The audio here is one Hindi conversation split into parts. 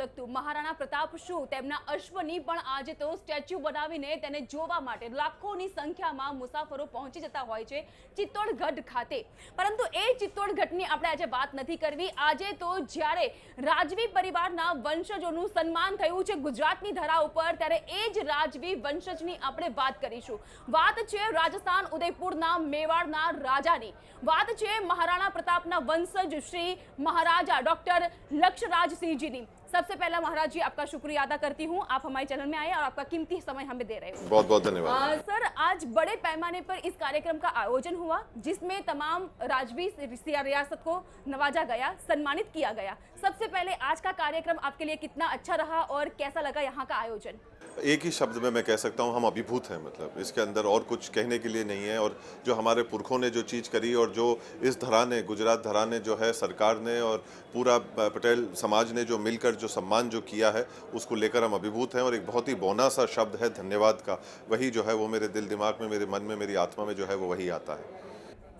પરંતુ મહારાણા પ્રતાપ શું તેમના અશ્વની પણ આજે તો સ્ટેચ્યુ બનાવીને તેને જોવા માટે લાખોની સંખ્યામાં મુસાફરો પહોંચી જતા હોય છે ચિત્તોડગઢ ખાતે। પરંતુ એ ચિત્તોડગઢની આપણે આજે વાત નથી કરવી। આજે તો જ્યારે રાજવી પરિવારના વંશજોનું સન્માન થયું છે ગુજરાતની ધરા ઉપર, ત્યારે એ જ રાજવી વંશજની આપણે વાત કરીશું। વાત છે રાજસ્થાન ઉદયપુરના મેવાડના રાજાની, વાત છે મહારાણા प्रतापना वंशज श्री महाराजा डॉक्टर लक्षराज सिंह जी। सबसे पहला महाराज जी आपका शुक्रिया अदा करती हूँ, आप हमारे चैनल में आए और आपका कीमती समय हमें दे रहे हो। बहुत बहुत धन्यवाद। सर, आज बड़े पैमाने पर इस कार्यक्रम का आयोजन हुआ जिसमें तमाम राजवी रियासत को नवाजा गया, सम्मानित किया गया। सबसे पहले आज का कार्यक्रम आपके लिए कितना अच्छा रहा और कैसा लगा यहाँ का आयोजन? एक ही शब्द में मैं कह सकता हूँ, हम अभिभूत हैं। मतलब इसके अंदर और कुछ कहने के लिए नहीं है। और जो हमारे पुरखों ने जो चीज़ करी और जो इस धरा ने, गुजरात धरा ने जो है, सरकार ने और पूरा पटेल समाज ने जो मिलकर जो सम्मान जो किया है, उसको लेकर हम अभिभूत हैं। और एक बहुत ही बौना सा शब्द है धन्यवाद का, वही जो है वो मेरे दिल दिमाग में, मेरे मन में, मेरी आत्मा में जो है वो वही आता है।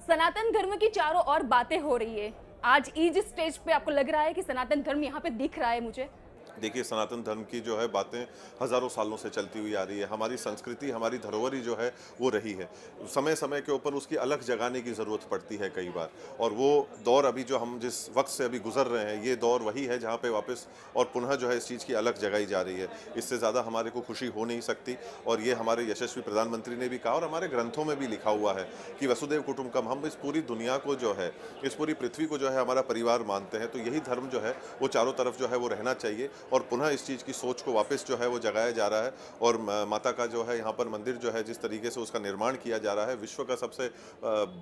सनातन धर्म की चारों ओर बातें हो रही है। आज इस स्टेज पे आपको लग रहा है कि सनातन धर्म यहाँ पे दिख रहा है? मुझे देखिए, सनातन धर्म की जो है बातें हज़ारों सालों से चलती हुई आ रही है। हमारी संस्कृति, हमारी धरोहर ही जो है वो रही है। समय समय के ऊपर उसकी अलग जगाने की ज़रूरत पड़ती है कई बार। और वो दौर अभी जो हम जिस वक्त से अभी गुजर रहे हैं, ये दौर वही है जहाँ पे वापस और पुनः जो है इस चीज़ की अलग जगाई जा रही है। इससे ज़्यादा हमारे को खुशी हो नहीं सकती। और ये हमारे यशस्वी प्रधानमंत्री ने भी कहा और हमारे ग्रंथों में भी लिखा हुआ है कि वसुदेव कुटुंबकम, हम इस पूरी दुनिया को जो है, इस पूरी पृथ्वी को जो है हमारा परिवार मानते हैं। तो यही धर्म जो है वो चारों तरफ जो है वो रहना चाहिए। और पुनः इस चीज़ की सोच को वापस जो है वो जगाया जा रहा है। और माता का जो है यहाँ पर मंदिर जो है जिस तरीके से उसका निर्माण किया जा रहा है, विश्व का सबसे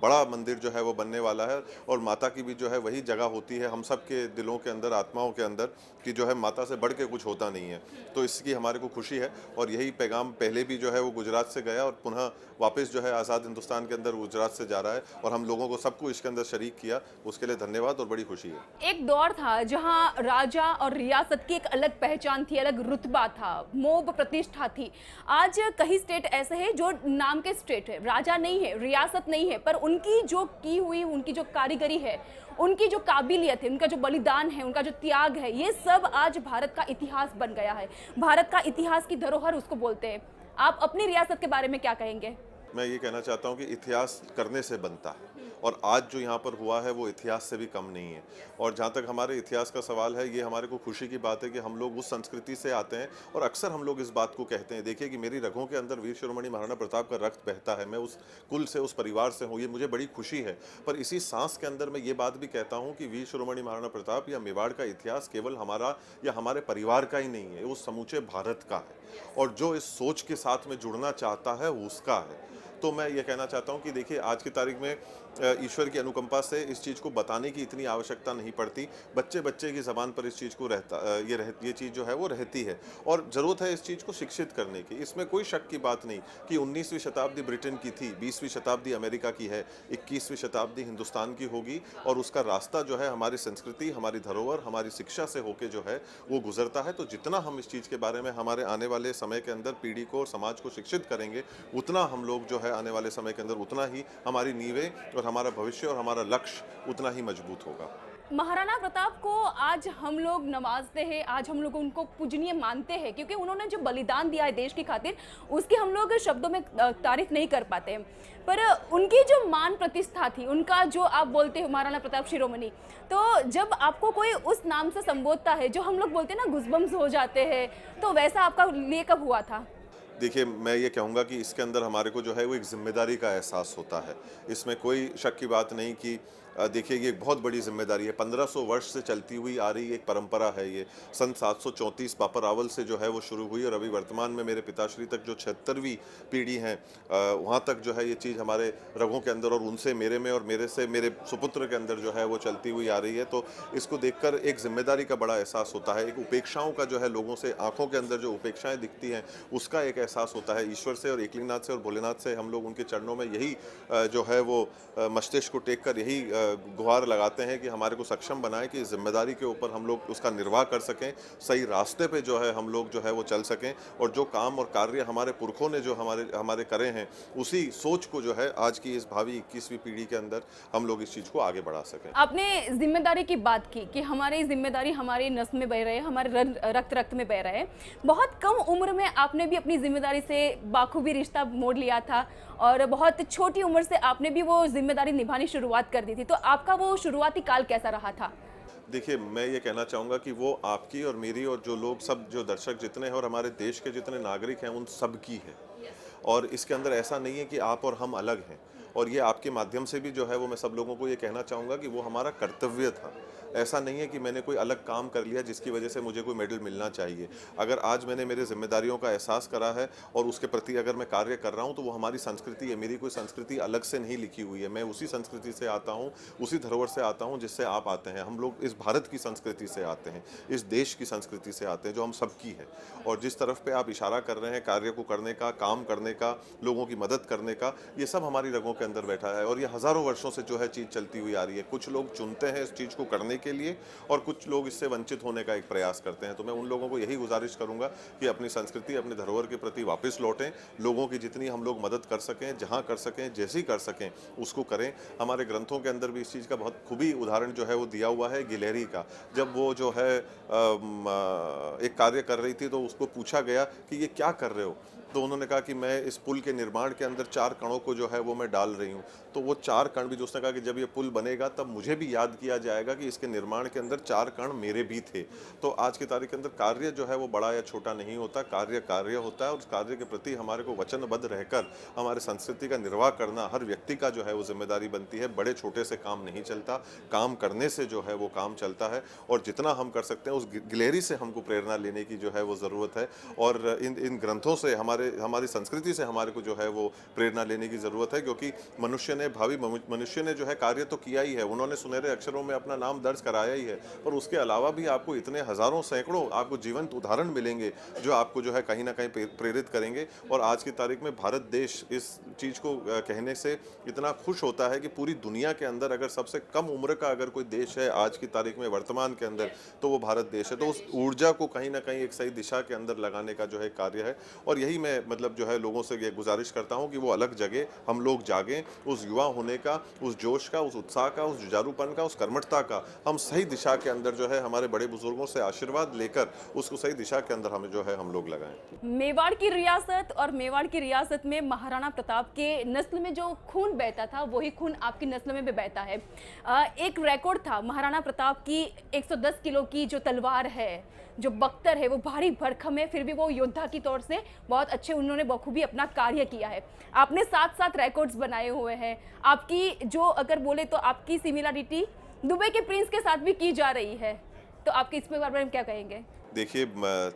बड़ा मंदिर जो है वो बनने वाला है। और माता की भी जो है वही जगह होती है हम सब के दिलों के अंदर, आत्माओं के अंदर, कि जो है माता से बढ़ के कुछ होता नहीं है। तो इसकी हमारे को खुशी है। और यही पैगाम पहले भी जो है वो गुजरात से गया और पुनः वापस जो है आज़ाद हिंदुस्तान के अंदर गुजरात से जा रहा है। और हम लोगों को सबको इसके अंदर शरीक किया, उसके लिए धन्यवाद और बड़ी खुशी है। एक दौर था जहां राजा और रियासत की एक अलग पहचान थी, अलग रुतबा था, मोब प्रतिष्ठा थी। आज कई स्टेट ऐसे हैं जो नाम के स्टेट है, राजा नहीं है, रियासत नहीं है, पर उनकी जो की हुई, उनकी जो कारीगरी है, उनकी जो काबिलियत है, उनका जो बलिदान है, उनका जो त्याग है, ये सब आज भारत का इतिहास बन गया है। भारत का इतिहास की धरोहर उसको बोलते हैं। आप अपनी रियासत के बारे में क्या कहेंगे? मैं ये कहना चाहता हूँ कि इतिहास करने से बनता है। और आज जो यहाँ पर हुआ है वो इतिहास से भी कम नहीं है। और जहाँ तक हमारे इतिहास का सवाल है, ये हमारे को खुशी की बात है कि हम लोग उस संस्कृति से आते हैं। और अक्सर हम लोग इस बात को कहते हैं, देखिए कि मेरी रगों के अंदर वीर शिरोमणि महाराणा प्रताप का रक्त बहता है, मैं उस कुल से, उस परिवार से हूँ, ये मुझे बड़ी खुशी है। पर इसी सांस के अंदर मैं ये बात भी कहता हूँ कि वीर शिरोमणि महाराणा प्रताप या मेवाड़ का इतिहास केवल हमारा या हमारे परिवार का ही नहीं है, वो समूचे भारत का है। और जो इस सोच के साथ में जुड़ना चाहता है उसका है। तो मैं ये कहना चाहता हूँ कि देखिए, आज की तारीख में ईश्वर की अनुकंपा से इस चीज़ को बताने की इतनी आवश्यकता नहीं पड़ती। बच्चे बच्चे की ज़बान पर इस चीज़ को ये चीज़ जो है वो रहती है। और ज़रूरत है इस चीज़ को शिक्षित करने की। इसमें कोई शक की बात नहीं कि 19वीं शताब्दी ब्रिटेन की थी, 20वीं शताब्दी अमेरिका की है, 21वीं शताब्दी हिंदुस्तान की होगी। और उसका रास्ता जो है हमारी संस्कृति, हमारी धरोहर, हमारी शिक्षा से होके जो है वो गुजरता है। तो जितना हम इस चीज़ के बारे में हमारे आने वाले समय के अंदर पीढ़ी को और समाज को शिक्षित करेंगे, उतना हम लोग जो है आने वाले समय के अंदर, उतना ही हमारी नींवें और हमारा भविष्य और हमारा लक्ष्य उतना ही मजबूत होगा। महाराणा प्रताप को आज हम लोग नवाजते हैं, आज हम लोग उनको पूजनीय मानते हैं, क्योंकि उन्होंने जो बलिदान दिया है देश की खातिर, उसकी हम लोग शब्दों में तारीफ नहीं कर पाते। पर उनकी जो मान प्रतिष्ठा थी, उनका जो आप बोलते हो महाराणा प्रताप शिरोमणि, तो जब आपको कोई उस नाम से संबोधता है, जो हम लोग बोलते हैं ना गुज़बम्स हो जाते हैं, तो वैसा आपका लिए कब हुआ था? देखिए, मैं ये कहूँगा कि इसके अंदर हमारे को जो है वो एक जिम्मेदारी का एहसास होता है। इसमें कोई शक की बात नहीं कि देखिए ये एक बहुत बड़ी जिम्मेदारी है। 1500 वर्ष से चलती हुई आ रही एक परंपरा है ये। सन 734 बापर रावल से जो है वो शुरू हुई और अभी वर्तमान में मेरे पिताश्री तक जो 76वीं पीढ़ी है, वहाँ तक जो है ये चीज़ हमारे रगों के अंदर और उनसे मेरे में और मेरे से मेरे सुपुत्र के अंदर जो है वो चलती हुई आ रही है। तो इसको देखकर एक जिम्मेदारी का बड़ा एहसास होता है। एक उपेक्षाओं का जो है, लोगों से आंखों के अंदर जो उपेक्षाएँ दिखती हैं, उसका एक एहसास होता है। ईश्वर से और एकलिंगनाथ से और भोलेनाथ से हम लोग उनके चरणों में यही जो है वो मस्तिष्क को टेक कर यही गुहार लगाते हैं कि हमारे को सक्षम बनाए कि इस जिम्मेदारी के ऊपर हम लोग उसका निर्वाह कर सकें, सही रास्ते पे जो है हम लोग जो है वो चल सकें, और जो काम और कार्य हमारे पुरखों ने जो हमारे हमारे करे हैं उसी सोच को जो है आज की इस भावी 21वीं पीढ़ी के अंदर हम लोग इस चीज़ को आगे बढ़ा सकें। आपने जिम्मेदारी की बात की कि हमारी जिम्मेदारी हमारी नस में बह रहे हैं, हमारे रक्त रक्त में बह रहे हैं। बहुत कम उम्र में आपने भी अपनी जिम्मेदारी से बाखूबी रिश्ता मोड़ लिया था और बहुत छोटी उम्र से आपने भी वो जिम्मेदारी निभानी शुरुआत कर दी थी। तो आपका वो शुरुआती काल कैसा रहा था? देखिए, मैं ये कहना चाहूँगा कि वो आपकी और मेरी और जो लोग सब जो दर्शक जितने हैं और हमारे देश के जितने नागरिक हैं उन सब की है। और इसके अंदर ऐसा नहीं है कि आप और हम अलग हैं, और ये आपके माध्यम से भी जो है वो मैं सब लोगों को ये कहना चाहूँगा कि वो हमारा कर्तव्य था। ऐसा नहीं है कि मैंने कोई अलग काम कर लिया जिसकी वजह से मुझे कोई मेडल मिलना चाहिए। अगर आज मैंने मेरे ज़िम्मेदारियों का एहसास करा है और उसके प्रति अगर मैं कार्य कर रहा हूँ तो वो हमारी संस्कृति है। मेरी कोई संस्कृति अलग से नहीं लिखी हुई है। मैं उसी संस्कृति से आता हूँ, उसी धरोहर से आता हूँ जिससे आप आते हैं। हम लोग इस भारत की संस्कृति से आते हैं, इस देश की संस्कृति से आते हैं जो हम सबकी है। और जिस तरफ पे आप इशारा कर रहे हैं कार्य को करने का, काम करने का, लोगों की मदद करने का, ये सब हमारी रगों के अंदर बैठा है और ये हज़ारों वर्षों से जो है चीज़ चलती हुई आ रही है। कुछ लोग चुनते हैं इस चीज़ को करने के लिए और कुछ लोग इससे वंचित होने का एक प्रयास करते हैं। तो मैं उन लोगों को यही गुजारिश करूंगा कि अपनी संस्कृति, अपने धरोहर के प्रति वापस लौटें। लोगों की जितनी हम लोग मदद कर सकें, जहां कर सकें, जैसी कर सकें, उसको करें। हमारे ग्रंथों के अंदर भी इस चीज़ का बहुत खूबी उदाहरण जो है वो दिया हुआ है गिलहरी का। जब वो जो है एक कार्य कर रही थी तो उसको पूछा गया कि ये क्या कर रहे हो, तो उन्होंने कहा कि मैं इस पुल के निर्माण के अंदर 4 कणों को जो है वो मैं डाल रही हूँ। तो वो 4 कण भी, जो उसने कहा कि जब ये पुल बनेगा तब मुझे भी याद किया जाएगा कि इसके निर्माण के अंदर 4 कण मेरे भी थे। तो आज की तारीख के अंदर कार्य जो है वो बड़ा या छोटा नहीं होता, कार्य कार्य होता है और उस कार्य के प्रति हमारे को वचनबद्ध रहकर हमारे संस्कृति का निर्वाह करना हर व्यक्ति का जो है वो जिम्मेदारी बनती है। बड़े छोटे से काम नहीं चलता, काम करने से जो है वो काम चलता है और जितना हम कर सकते हैं उस गिलहरी से हमको प्रेरणा लेने की जो है वो ज़रूरत है। और इन ग्रंथों से हमारी संस्कृति से हमारे को जो है वो प्रेरणा लेने की ज़रूरत है, क्योंकि भावी मनुष्य ने जो है कार्य तो किया ही है, उन्होंने सुनहरे अक्षरों में अपना नाम दर्ज कराया ही है, पर उसके अलावा भी आपको इतने हज़ारों सैकड़ों आपको जीवंत उदाहरण मिलेंगे जो आपको जो है कहीं ना कहीं प्रेरित करेंगे। और आज की तारीख में भारत देश इस चीज़ को कहने से इतना खुश होता है कि पूरी दुनिया के अंदर अगर सबसे कम उम्र का अगर कोई देश है आज की तारीख में वर्तमान के अंदर तो वो भारत देश है। तो उस ऊर्जा को कहीं ना कहीं एक सही दिशा के अंदर लगाने का जो है कार्य है। और यही मैं मतलब जो है लोगों से ये गुजारिश करता हूँ कि वो अलग जगह हम लोग जागें, उस युवा होने का, उस जोश का, उस उत्साह का, उस जुझारूपन का, उस कर्मठता का हम सही दिशा के अंदर जो है हमारे बड़े बुजुर्गों से आशीर्वाद लेकर उसको सही दिशा के अंदर हमें जो है हम लोग लगाएं। मेवाड़ की रियासत और मेवाड़ की रियासत में महाराणा प्रताप के नस्ल में जो खून बहता था वही खून आपकी नस्ल में भी बहता है। एक रिकॉर्ड था महाराणा प्रताप की 110 किलो की जो तलवार है, जो बख्तर है, वो भारी भरकम है, फिर भी वो योद्धा की तौर से बहुत अच्छे उन्होंने बखूबी अपना कार्य किया है। आपने साथ साथ रिकॉर्ड्स बनाए हुए हैं। आपकी जो अगर बोले तो आपकी सिमिलरिटी दुबई के प्रिंस के साथ भी की जा रही है, तो आपके इस पे बारे में क्या कहेंगे? देखिए,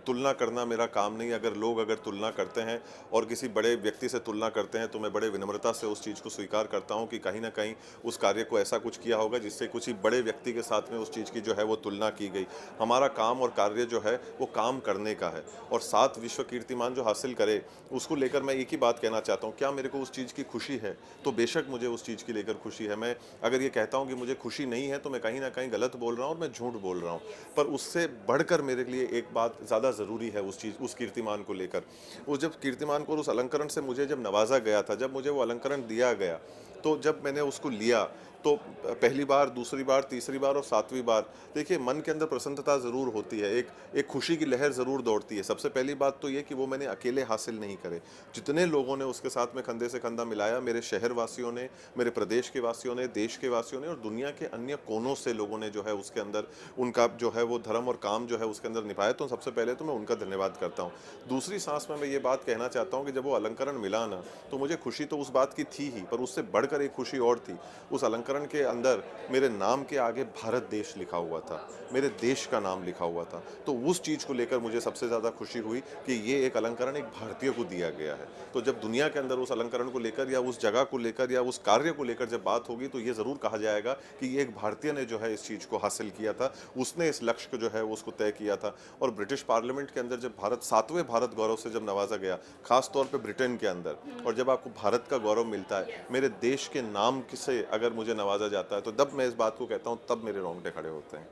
तुलना करना मेरा काम नहीं। अगर लोग तुलना करते हैं और किसी बड़े व्यक्ति से तुलना करते हैं तो मैं बड़े विनम्रता से उस चीज़ को स्वीकार करता हूं कि कहीं ना कहीं उस कार्य को ऐसा कुछ किया होगा जिससे कुछ ही बड़े व्यक्ति के साथ में उस चीज़ की जो है वो तुलना की गई। हमारा काम और कार्य जो है वो काम करने का है और 7 विश्व कीर्तिमान जो हासिल करे उसको लेकर मैं एक ही बात कहना चाहता हूँ, क्या मेरे को उस चीज़ की खुशी है? तो बेशक मुझे उस चीज़ की लेकर खुशी है। मैं अगर ये कहता हूँ कि मुझे खुशी नहीं है तो मैं कहीं ना कहीं गलत बोल रहा हूँ और मैं झूठ बोल रहा हूँ। पर उससे बढ़कर मेरे लिए एक बात ज़्यादा ज़रूरी है उस कीर्तिमान को लेकर। उस जब कीर्तिमान को, उस अलंकरण से मुझे जब नवाजा गया था, जब मुझे वो अलंकरण दिया गया, तो जब मैंने उसको लिया तो पहली बार, दूसरी बार, तीसरी बार और 7वीं बार देखिए मन के अंदर प्रसन्नता ज़रूर होती है, एक खुशी की लहर ज़रूर दौड़ती है। सबसे पहली बात तो ये कि वो मैंने अकेले हासिल नहीं करे, जितने लोगों ने उसके साथ में कंधे से कंधा मिलाया, मेरे शहर वासियों ने, मेरे प्रदेश के वासियों ने, देश के वासियों ने और दुनिया के अन्य कोनों से लोगों ने जो है उसके अंदर उनका जो है वो धर्म और काम जो है उसके अंदर निभाया। तो सबसे पहले तो मैं उनका धन्यवाद करता हूँ। दूसरी सांस में मैं ये बात कहना चाहता हूँ कि जब वो अलंकरण मिला ना, तो मुझे खुशी तो उस बात की थी ही, पर उससे बढ़कर एक खुशी और थी। उस अलंकरण के अंदर मेरे नाम के आगे भारत देश लिखा हुआ था, मेरे देश का नाम लिखा हुआ था। तो उस चीज़ को लेकर मुझे सबसे ज़्यादा खुशी हुई कि ये एक अलंकरण एक भारतीय को दिया गया है। तो जब दुनिया के अंदर उस अलंकरण को लेकर या उस जगह को लेकर या उस कार्य को लेकर जब बात होगी तो ये ज़रूर कहा जाएगा कि ये एक भारतीय ने जो है इस चीज़ को हासिल किया था, उसने इस लक्ष्य को जो है उसको तय किया था। और ब्रिटिश पार्लियामेंट के अंदर जब 7वें भारत गौरव से जब नवाजा गया, खास तौर पर ब्रिटेन के अंदर, और जब आपको भारत का गौरव मिलता है, मेरे देश के नाम से अगर मुझे नवाजा जाता है, तो जब मैं इस बात को कहता हूँ तब मेरे रोंगटे खड़े होते हैं।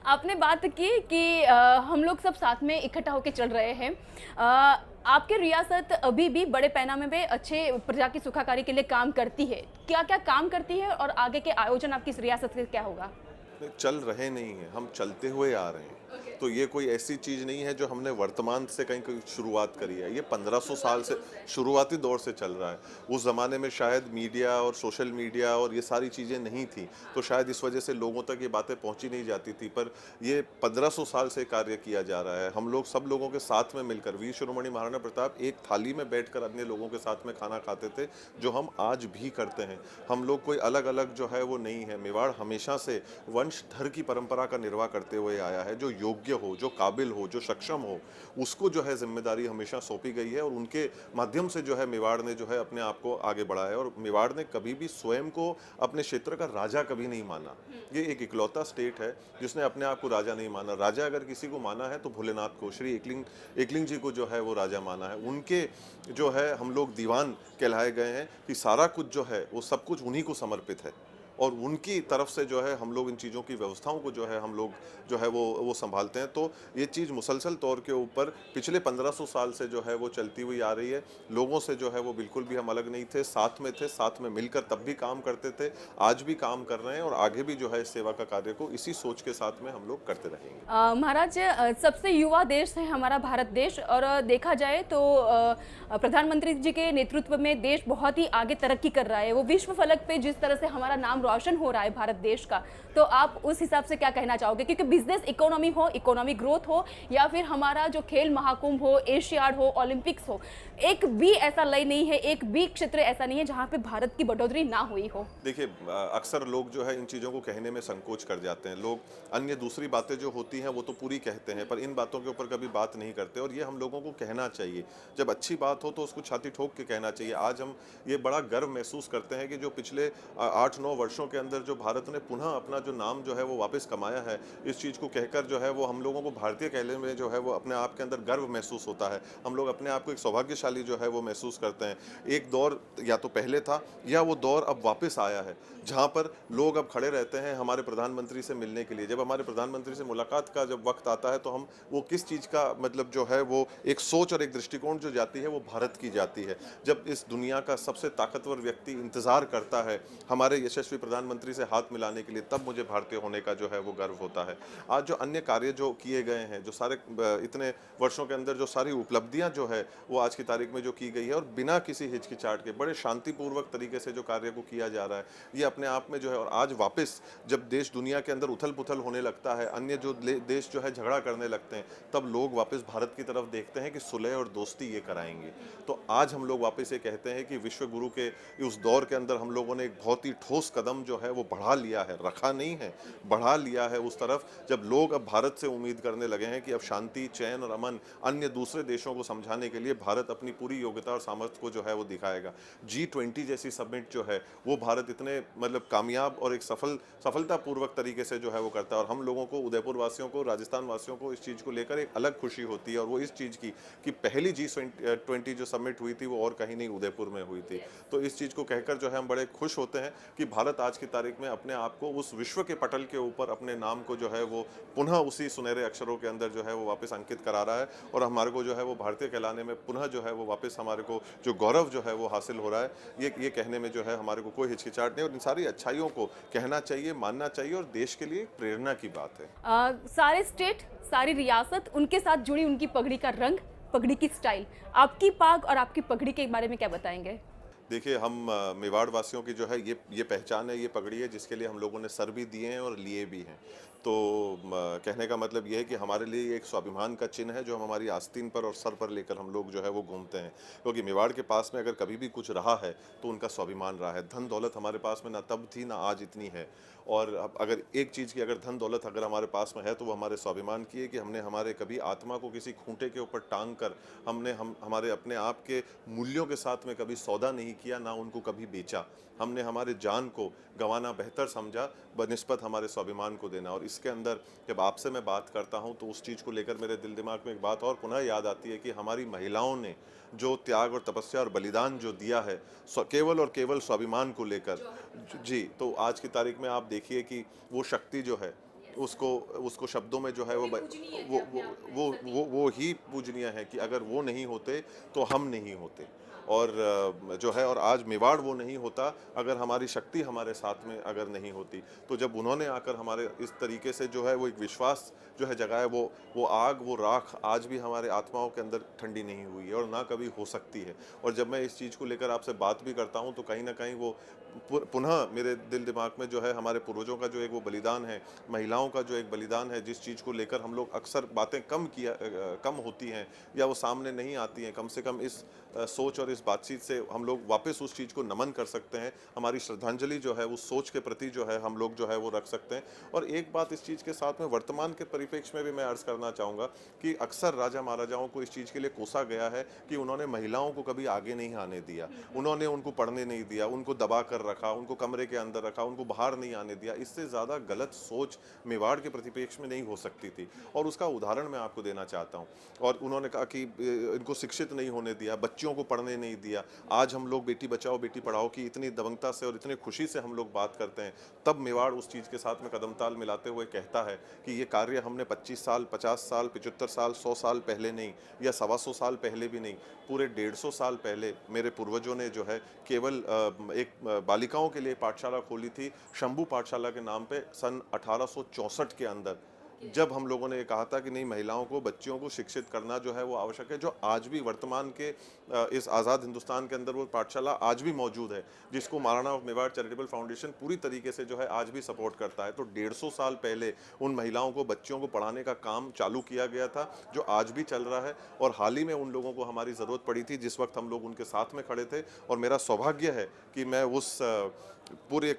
आपने बात की कि हम लोग सब साथ में इकट्ठा होकर चल रहे हैं। आपकी रियासत अभी भी बड़े पैमाने पे अच्छे प्रजा की सुखाकारी के लिए काम करती है। क्या क्या काम करती है और आगे के आयोजन आपकी इस रियासत के क्या होगा? नहीं, चल रहे नहीं हैं, हम चलते हुए आ रहे हैं। तो ये कोई ऐसी चीज़ नहीं है जो हमने वर्तमान से कहीं कहीं शुरुआत करी है। ये 1500 साल से शुरुआती दौर से चल रहा है। उस ज़माने में शायद मीडिया और सोशल मीडिया और ये सारी चीज़ें नहीं थी, तो शायद इस वजह से लोगों तक ये बातें पहुंची नहीं जाती थी। पर ये 1500 साल से कार्य किया जा रहा है। हम लोग सब लोगों के साथ में मिलकर, वीर शिरोमणि महाराणा प्रताप एक थाली में बैठकर अन्य लोगों के साथ में खाना खाते थे, जो हम आज भी करते हैं। हम लोग कोई अलग अलग जो है वो नहीं है। मेवाड़ हमेशा से वंशधर की परंपरा का निर्वाह करते हुए आया है। जो योग्य हो, जो काबिल हो, जो सक्षम हो, उसको जो है जिम्मेदारी हमेशा सौंपी गई है, और उनके माध्यम से जो है मेवाड़ ने जो है अपने आप को आगे बढ़ाया है। और मेवाड़ ने कभी भी स्वयं को अपने क्षेत्र का राजा कभी नहीं माना। ये एक इकलौता स्टेट है जिसने अपने आप को राजा नहीं माना। राजा अगर किसी को माना है तो भोलेनाथ को, श्री एकलिंग जी को जो है वो राजा माना है। उनके जो है हम लोग दीवान कहलाए गए हैं कि सारा कुछ जो है वो सब कुछ उन्हीं को समर्पित है, और उनकी तरफ से जो है हम लोग इन चीज़ों की व्यवस्थाओं को जो है हम लोग जो है वो संभालते हैं। तो ये चीज़ मुसलसल तौर के ऊपर पिछले 1500 साल से जो है वो चलती हुई आ रही है। लोगों से जो है वो बिल्कुल भी हम अलग नहीं थे, साथ में थे, साथ में मिलकर तब भी काम करते थे, आज भी काम कर रहे हैं, और आगे भी जो है इस सेवा का कार्य को इसी सोच के साथ में हम लोग करते रहेंगे। महाराज, सबसे युवा देश है हमारा भारत देश, और देखा जाए तो प्रधानमंत्री जी के नेतृत्व में देश बहुत ही आगे तरक्की कर रहा है। वो विश्व फलक पे जिस तरह से हमारा नाम रोशन हो रहा है भारत देश का, तो आप उस हिसाब से क्या कहना चाहोगे? क्योंकि बिजनेस इकोनॉमी हो, इकोनॉमिक ग्रोथ हो, या फिर हमारा जो खेल महाकुंभ हो, एशियाड हो, ओलंपिक्स हो, एक भी ऐसा लय नहीं है, एक भी क्षेत्र ऐसा नहीं है जहां पे भारत की बढ़ोतरी ना हुई हो। देखिए, अक्सर लोग जो है इन चीज़ों को कहने में संकोच कर जाते हैं। लोग अन्य दूसरी बातें जो होती हैं वो तो पूरी कहते हैं, पर इन बातों के ऊपर कभी बात नहीं करते, और ये हम लोगों को कहना चाहिए। जब अच्छी बात हो तो उसको छाती ठोक के कहना चाहिए। आज हम ये बड़ा गर्व महसूस करते हैं कि जो पिछले 8-9 वर्षों के अंदर जो भारत ने पुनः अपना जो नाम जो है वो वापस कमाया है, इस चीज़ को कहकर जो है वो हम लोगों को भारतीय कहने में जो है वो अपने आप के अंदर गर्व महसूस होता है। हम लोग अपने आप को एक सौभाग्यशाली जो है वो महसूस करते हैं। एक दौर या तो पहले था, या वो दौर अब वापस आया है, जहाँ पर लोग अब खड़े रहते हैं हमारे प्रधानमंत्री से मिलने के लिए। जब हमारे प्रधानमंत्री से मुलाकात का जब वक्त आता है तो हम वो किस चीज़ का मतलब जो है वो एक सोच और एक दृष्टिकोण जो जाती है वो भारत की जाती है। जब इस दुनिया का सबसे ताकतवर व्यक्ति इंतज़ार करता है हमारे यशस्वी प्रधानमंत्री से हाथ मिलाने के लिए, तब मुझे भारतीय होने का जो है वो गर्व होता है। आज जो अन्य कार्य जो किए गए हैं, जो सारे इतने वर्षों के अंदर जो सारी उपलब्धियां जो है वो आज की तारीख में जो की गई है, और बिना किसी हिचकिचाहट के बड़े शांतिपूर्वक तरीके से जो कार्य को किया जा रहा है, ये अपने आप में जो है। और आज वापस जब देश दुनिया के अंदर उथल पुथल होने लगता है, अन्य जो देश जो है झगड़ा करने लगते हैं, तब लोग वापस भारत की तरफ देखते हैं कि सुलह और दोस्ती ये कराएंगे। तो आज हम लोग वापस ये कहते हैं कि विश्व गुरु के उस दौर के अंदर हम लोगों ने एक बहुत ही ठोस कदम जो है वो बढ़ा लिया है, रखा नहीं है, बढ़ा लिया है उस तरफ, जब लोग अब भारत से उम्मीद करने लगे हैं कि अब शांति, चैन और अमन अन्य दूसरे देशों को समझाने के लिए भारत अपनी पूरी योग्यता और सामर्थ्य को जो है वो दिखाएगा। G20 जैसी समिट जो है वो भारत इतने मतलब कामयाब और एक सफलतापूर्वक तरीके से जो है वो करता है, और हम लोगों को, उदयपुर वासियों को, राजस्थान वासियों को इस चीज़ को लेकर एक अलग खुशी होती है। और वो इस चीज़ की कि पहली G20 जो समिट हुई थी वो और कहीं नहीं, उदयपुर में हुई थी। तो इस चीज़ को कहकर जो है हम बड़े खुश होते हैं कि भारत आज की तारीख में अपने आप को उस विश्व के पटल के ऊपर अपने नाम को जो है वो पुनः उसी सुनहरे अक्षरों के अंदर जो है वो वापस अंकित करा रहा है, और हमारे को जो है वो भारतीय कहलाने में पुनः जो है वो वापस हमारे को जो गौरव जो है वो हासिल हो रहा है। ये कहने में जो है हमारे को कोई हिचकिचाहट नहीं, और इन सारी अच्छाइयों को कहना चाहिए, मानना चाहिए, और देश के लिए प्रेरणा की बात है। सारे स्टेट, सारी रियासत, उनके साथ जुड़ी उनकी पगड़ी का रंग, पगड़ी की स्टाइल, आपकी पाग और आपकी पगड़ी के बारे में क्या बताएंगे? देखिए, हम मेवाड़ वासियों की जो है ये पहचान है, ये पगड़ी है, जिसके लिए हम लोगों ने सर भी दिए हैं और लिए भी हैं। तो कहने का मतलब ये है कि हमारे लिए एक स्वाभिमान का चिन्ह है, जो हम हमारी आस्तीन पर और सर पर लेकर हम लोग जो है वो घूमते हैं। क्योंकि मेवाड़ के पास में अगर कभी भी कुछ रहा है तो उनका स्वाभिमान रहा है। धन दौलत हमारे पास में ना तब थी ना आज इतनी है, और अब अगर एक चीज़ की अगर धन दौलत अगर हमारे पास में है तो वो हमारे स्वाभिमान की है कि हमने हमारे कभी आत्मा को किसी खूंटे के ऊपर टांग कर हमने हमारे अपने आप के मूल्यों के साथ में कभी सौदा नहीं किया, ना उनको कभी बेचा। हमने हमारे जान को गंवाना बेहतर समझा बनिस्बत हमारे स्वाभिमान को देना। और इसके अंदर जब आपसे मैं बात करता हूं तो उस चीज़ को लेकर मेरे दिल दिमाग में एक बात और पुनः याद आती है कि हमारी महिलाओं ने जो त्याग और तपस्या और बलिदान जो दिया है केवल और केवल स्वाभिमान को लेकर, जी, तो आज की तारीख में आप देखिए कि वो शक्ति जो है उसको शब्दों में जो है वो ही पूजनीय है कि अगर वो नहीं होते तो हम नहीं होते। और जो है, और आज मेवाड़ वो नहीं होता अगर हमारी शक्ति हमारे साथ में अगर नहीं होती। तो जब उन्होंने आकर हमारे इस तरीके से जो है वो एक विश्वास जो है जगाया, वो आग, वो राख आज भी हमारे आत्माओं के अंदर ठंडी नहीं हुई है और ना कभी हो सकती है। और जब मैं इस चीज़ को लेकर आपसे बात भी करता हूँ तो कहीं ना कहीं वो पुनः मेरे दिल दिमाग में जो है हमारे पूर्वजों का जो एक वो बलिदान है, महिलाओं का जो एक बलिदान है, जिस चीज़ को लेकर हम लोग अक्सर बातें कम होती हैं या वो सामने नहीं आती हैं, कम से कम इस सोच और इस बातचीत से हम लोग वापस उस चीज़ को नमन कर सकते हैं। हमारी श्रद्धांजलि जो है उस सोच के प्रति जो है हम लोग जो है वो रख सकते हैं। और एक बात इस चीज़ के साथ में वर्तमान के परिप्रेक्ष्य में भी मैं अर्ज़ करना चाहूँगा कि अक्सर राजा महाराजाओं को इस चीज़ के लिए कोसा गया है कि उन्होंने महिलाओं को कभी आगे नहीं आने दिया, उन्होंने उनको पढ़ने नहीं दिया, उनको दबा कर रखा, उनको कमरे के अंदर रखा, उनको बाहर नहीं आने दिया। इससे ज़्यादा गलत सोच मेवाड़ के परिप्रेक्ष्य में नहीं हो सकती थी। और उसका उदाहरण मैं आपको देना चाहता हूँ। और उन्होंने कहा कि इनको शिक्षित नहीं होने दिया, बच्चियों को पढ़ने नहीं दिया। आज हम लोग बेटी बचाओ बेटी पढ़ाओ की इतनी दबंगता से और इतनी खुशी से हम लोग बात करते हैं, तब मेवाड़ उस चीज़ के साथ में कदम ताल मिलाते हुए कहता है कि ये कार्य हमने 25 साल, 50 साल, 75 साल, 100 साल पहले नहीं, या 125 साल पहले भी नहीं, पूरे 150 साल पहले मेरे पूर्वजों ने जो है केवल एक बालिकाओं के लिए पाठशाला खोली थी, शंभू पाठशाला के नाम पे, सन 1864 के अंदर, जब हम लोगों ने ये कहा था कि नहीं, महिलाओं को, बच्चियों को शिक्षित करना जो है वो आवश्यक है। जो आज भी वर्तमान के इस आज़ाद हिंदुस्तान के अंदर वो पाठशाला आज भी मौजूद है, जिसको Maharana of Mewar charitable foundation पूरी तरीके से जो है आज भी सपोर्ट करता है। तो 150 साल पहले उन महिलाओं को, बच्चियों को पढ़ाने का काम चालू किया गया था, जो आज भी चल रहा है। और हाल ही में उन लोगों को हमारी ज़रूरत पड़ी थी, जिस वक्त हम लोग उनके साथ में खड़े थे। और मेरा सौभाग्य है कि मैं उस पूरे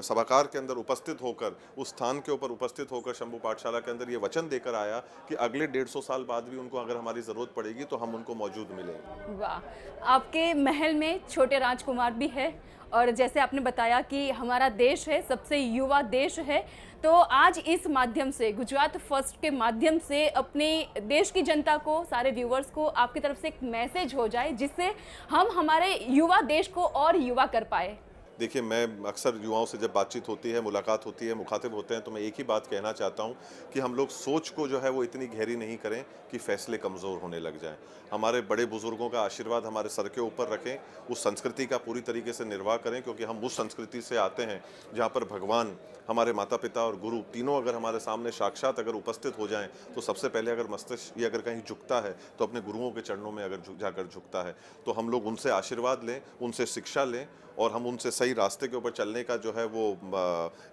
सभागार के अंदर उपस्थित होकर, उस स्थान के ऊपर उपस्थित होकर शंभू पाठशाला के अंदर ये वचन देकर आया कि अगले 150 साल बाद भी उनको अगर हमारी ज़रूरत पड़ेगी तो हम उनको मौजूद मिलेंगे। वाह, आपके महल में छोटे राजकुमार भी है, और जैसे आपने बताया कि हमारा देश है, सबसे युवा देश है, तो आज इस माध्यम से, गुजरात फर्स्ट के माध्यम से, अपने देश की जनता को, सारे व्यूवर्स को आपकी तरफ से एक मैसेज हो जाए जिससे हम हमारे युवा देश को और युवा कर पाए। देखिए, मैं अक्सर युवाओं से जब बातचीत होती है, मुलाकात होती है, मुखातिब होते हैं, तो मैं एक ही बात कहना चाहता हूं कि हम लोग सोच को जो है वो इतनी गहरी नहीं करें कि फैसले कमज़ोर होने लग जाएं। हमारे बड़े बुजुर्गों का आशीर्वाद हमारे सर के ऊपर रखें, उस संस्कृति का पूरी तरीके से निर्वाह करें, क्योंकि हम उस संस्कृति से आते हैं जहाँ पर भगवान, हमारे माता पिता और गुरु तीनों अगर हमारे सामने साक्षात अगर उपस्थित हो जाएं, तो सबसे पहले अगर मस्तिष्क ये अगर कहीं झुकता है तो अपने गुरुओं के चरणों में अगर जाकर झुकता है। तो हम लोग उनसे आशीर्वाद लें, उनसे शिक्षा लें, और हम उनसे सही रास्ते के ऊपर चलने का जो है वो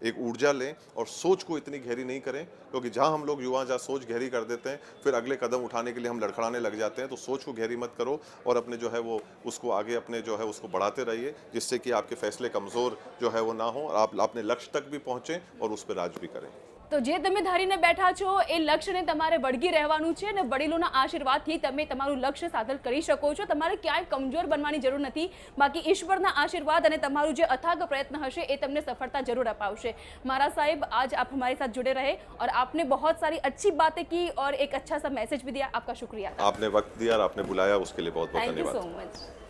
एक ऊर्जा लें, और सोच को इतनी गहरी नहीं करें, क्योंकि जहाँ हम लोग युवा जहाँ सोच गहरी कर देते हैं, फिर अगले कदम उठाने के लिए हम लड़खड़ाने लग जाते हैं। तो सोच को गहरी मत करो और अपने जो है वो उसको आगे अपने जो है उसको बढ़ाते रहिए, जिससे कि आपके फैसले कमज़ोर जो है वो ना हो और आप अपने लक्ष्य तक भी पहुँचें और उस पर राज भी करें। तो जे તમે ધારીને બેઠા છો એ લક્ષ્યને તમારે વળગી રહેવાનું છે અને વડીલોના આશીર્વાદથી તમે તમારું લક્ષ્ય સાધન કરી શકો છો। તમારે ક્યાંય કમજોર બનવાની જરૂર નથી, બાકી ઈશ્વરના આશીર્વાદ અને તમારું જે અથાગ પ્રયત્ન હશે એ તમને સફળતા જરૂર અપાવશે। મારા સાહેબ, आज आप हमारे साथ जुड़े रहे और आपने बहुत सारी अच्छी बातें की और एक अच्छा सा मैसेज भी दिया। आपका शुक्रिया। आपने वक्त दिया और आपने बुलाया, उसके लिए बहुत बहुत थैंक यू धन्यवाद। So much.